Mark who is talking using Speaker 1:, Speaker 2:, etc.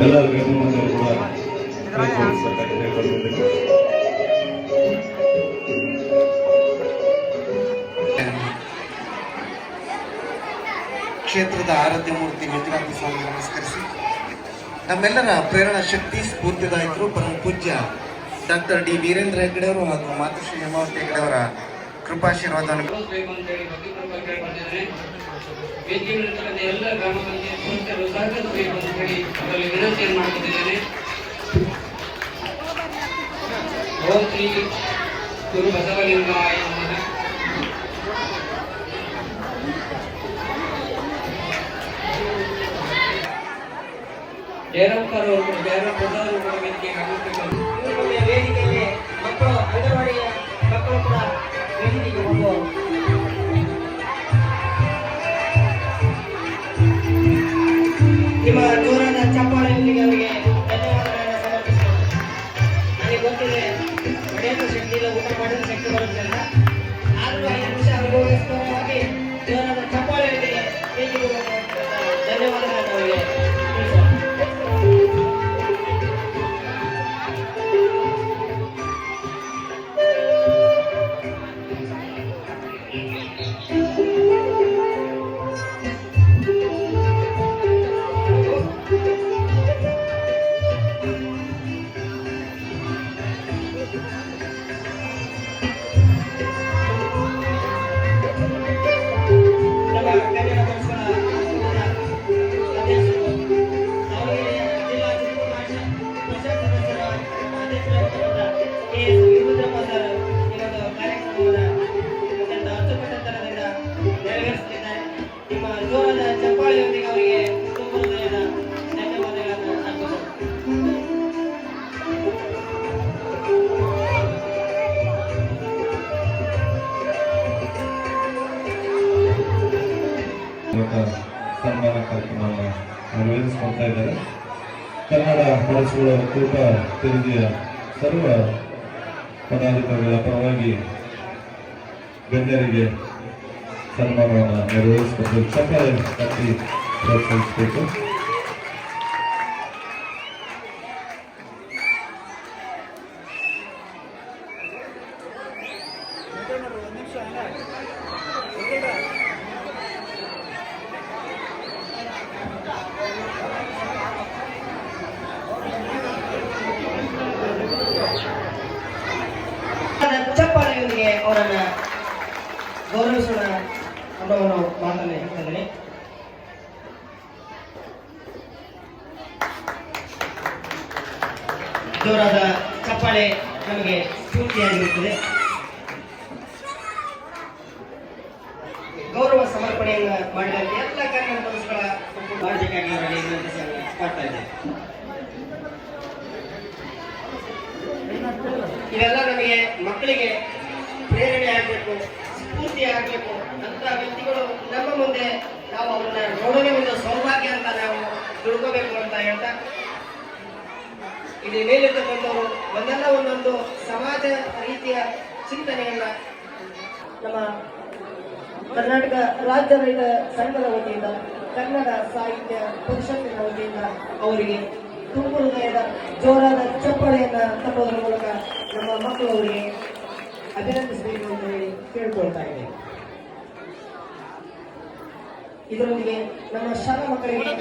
Speaker 1: ಎಲ್ಲರೂ ಗಣ್ಯಮಾನ್ಯರು ಕೂಡ ಹೇಳ್ಕೊಳ್ತಿದ್ದೇನೆ.
Speaker 2: ಕ್ಷೇತ್ರದ ಆರಾಧ್ಯ ಮೂರ್ತಿ ಮಂಜುನಾಥ ಸ್ವಾಮಿ ನಮಸ್ಕರಿಸಿ ನಮ್ಮೆಲ್ಲರ ಪ್ರೇರಣಾ ಶಕ್ತಿ ಸ್ಫೂರ್ತಿದಾಯಕರು ಪರಮ ಪೂಜ್ಯ ಡಾಕ್ಟರ್ ಡಿ ವೀರೇಂದ್ರ ಹೆಗ್ಗಡೆ ಅವರು ಹಾಗೂ ಮಾತೃಶ್ರೀ ಹೇಮಾವತಿ ಹೆಗ್ಗಡೆ ಅವರ ಕೃಪಾಶೀರ್ವಾದವನ್ನು
Speaker 3: ಎಲ್ಲ ಗ್ರಾಮ ಪಂಚಾಯತ್ ಸದಸ್ಯರು ಸಹಕರಿಸಬೇಕು ಅಂತ ಹೇಳಿ ಅವರಲ್ಲಿ ವಿನಂತಿಯನ್ನು ಮಾಡುತ್ತಿದ್ದೇನೆ. ಓಂ ಶ್ರೀ ಗುರು ಬಸವಲಿಂಗಾಯ ನಮಃ. ಜಯರಾಮ್ ಸರ್ ಅವರು ಜಯರಾಮ್ ಪ್ರಸಾದ್ ಅವರು ಕೂಡ ವೇದಿಕೆಗೆ ಆಗಮಿಸಬೇಕು.
Speaker 4: ವೇದಿಕೆಯಲ್ಲಿ ಮಕ್ಕಳು ಅಂಗನವಾಡಿಯ ಮಕ್ಕಳು ಕೂಡ ವೇದಿಕೆಗೆ ಹೋಗುವ ನಿಮ್ಮ ಜೋರಾದ ಚಪ್ಪಾಳೆಯೊಂದಿಗೆ ಅವರಿಗೆ ಧನ್ಯವಾದಗಳನ್ನು ಸಮರ್ಪಿಸುತ್ತೇನೆ. ನನಗೆ ಗೊತ್ತಿದೆ ಹೊಡೆಯಲು ಶಕ್ತಿ ಇಲ್ಲ, ಊಟ ಮಾಡಲು ಶಕ್ತಿ ಬರುತ್ತಿಲ್ಲ. ಆದರೂ 5 ನಿಮಿಷ ಅನುಭವಿಸುವವರಾಗಿ ಜೋರಾದ ಚಪ್ಪಾಳೆಯೊಂದಿಗೆ ವೇದಿಕೆಗೆ ಧನ್ಯವಾದಗಳನ್ನು ಅವರಿಗೆ ತಿಳಿಸೋಣ.
Speaker 1: ಸನ್ಮಾನ ಕಾರ್ಯಕ್ರಮವನ್ನು ನೆರವೇರಿಸಿಕೊಳ್ತಾ ಇದ್ದಾರೆ. ಕನ್ನಡ ಪಡಿಸುವ ಒಕ್ಕೂಟ ತೆರಿಗೆಯ ಸರ್ವ ಪದಾಧಿಕಾರಿಗಳ ಪರವಾಗಿ ಗಣ್ಯರಿಗೆ ಸನ್ಮಾನವನ್ನು ನೆರವೇರಿಸಿಕೊಂಡು ಚಪ್ಪಾಳೆ ಕಟ್ಟಿ ಪ್ರೋತ್ಸಾಹಿಸಬೇಕು.
Speaker 4: ಚಪ್ಪಾಳೆಯೊಂದಿಗೆ ಅವರನ್ನ ಗೌರವಿಸೋಣ ಅನ್ನೋ ಮಾತನ್ನು ಹೇಳ್ತಿದ್ದೇನೆ. ಜೋರಾದ ಚಪ್ಪಾಳೆ ನಮಗೆ ಸ್ಫೂರ್ತಿಯಾಗಿರುತ್ತದೆ. ಗೌರವ ಸಮರ್ಪಣೆಯನ್ನು ಮಾಡಿದಂತೆ ಎಲ್ಲ ಕನ್ನಡ ಪಕ್ಷಗಳ ಮಾಡಬೇಕಾಗಿ ಅವರಲ್ಲಿ ವಿನಂತಿಸಲು ಮಾಡ್ತಾ ಇದ್ದೇನೆ. ಇವೆಲ್ಲ ನಮಗೆ ಮಕ್ಕಳಿಗೆ ಪ್ರೇರಣೆ ಆಗಬೇಕು, ಸ್ಫೂರ್ತಿ ಆಗಬೇಕು. ಅಂತಹ ವ್ಯಕ್ತಿಗಳು ನಮ್ಮ ಮುಂದೆ ನಾವು ಅವರನ್ನ ನೋಡೋದೇ ಒಂದು ಸೌಭಾಗ್ಯ ಅಂತ ನಾವು ತಿಳ್ಕೋಬೇಕು ಅಂತ ಹೇಳ್ತಾ, ಇಲ್ಲಿ ಮೇಲಿರ್ತಕ್ಕಂಥವರು ಒಂದಲ್ಲ ಒಂದೊಂದು ಸಮಾಜ ರೀತಿಯ ಚಿಂತನೆಯನ್ನ ನಮ್ಮ ಕರ್ನಾಟಕ ರಾಜ್ಯ ರೈತ ಸಂಘದ ವತಿಯಿಂದ, ಕನ್ನಡ ಸಾಹಿತ್ಯ ಪರಿಷತ್ತಿನ ವತಿಯಿಂದ ಅವರಿಗೆ ತುಂಬು ಹೃದಯದ ಜೋರಾದ ಚಪ್ಪಾಳೆಯನ್ನ ತಟ್ಟೋದ್ರ ಮೂಲಕ ನಮ್ಮ ಮಕ್ಕಳು ಅವರಿಗೆ ಅಭಿನಂದಿಸಬೇಕು ಅಂತ ಹೇಳಿ ಕೇಳ್ಕೊಳ್ತಾ ಇದ್ದೇವೆ. ಇದರೊಂದಿಗೆ ನಮ್ಮ ಶಾಲಾ ಮಕ್ಕಳಿಗೆ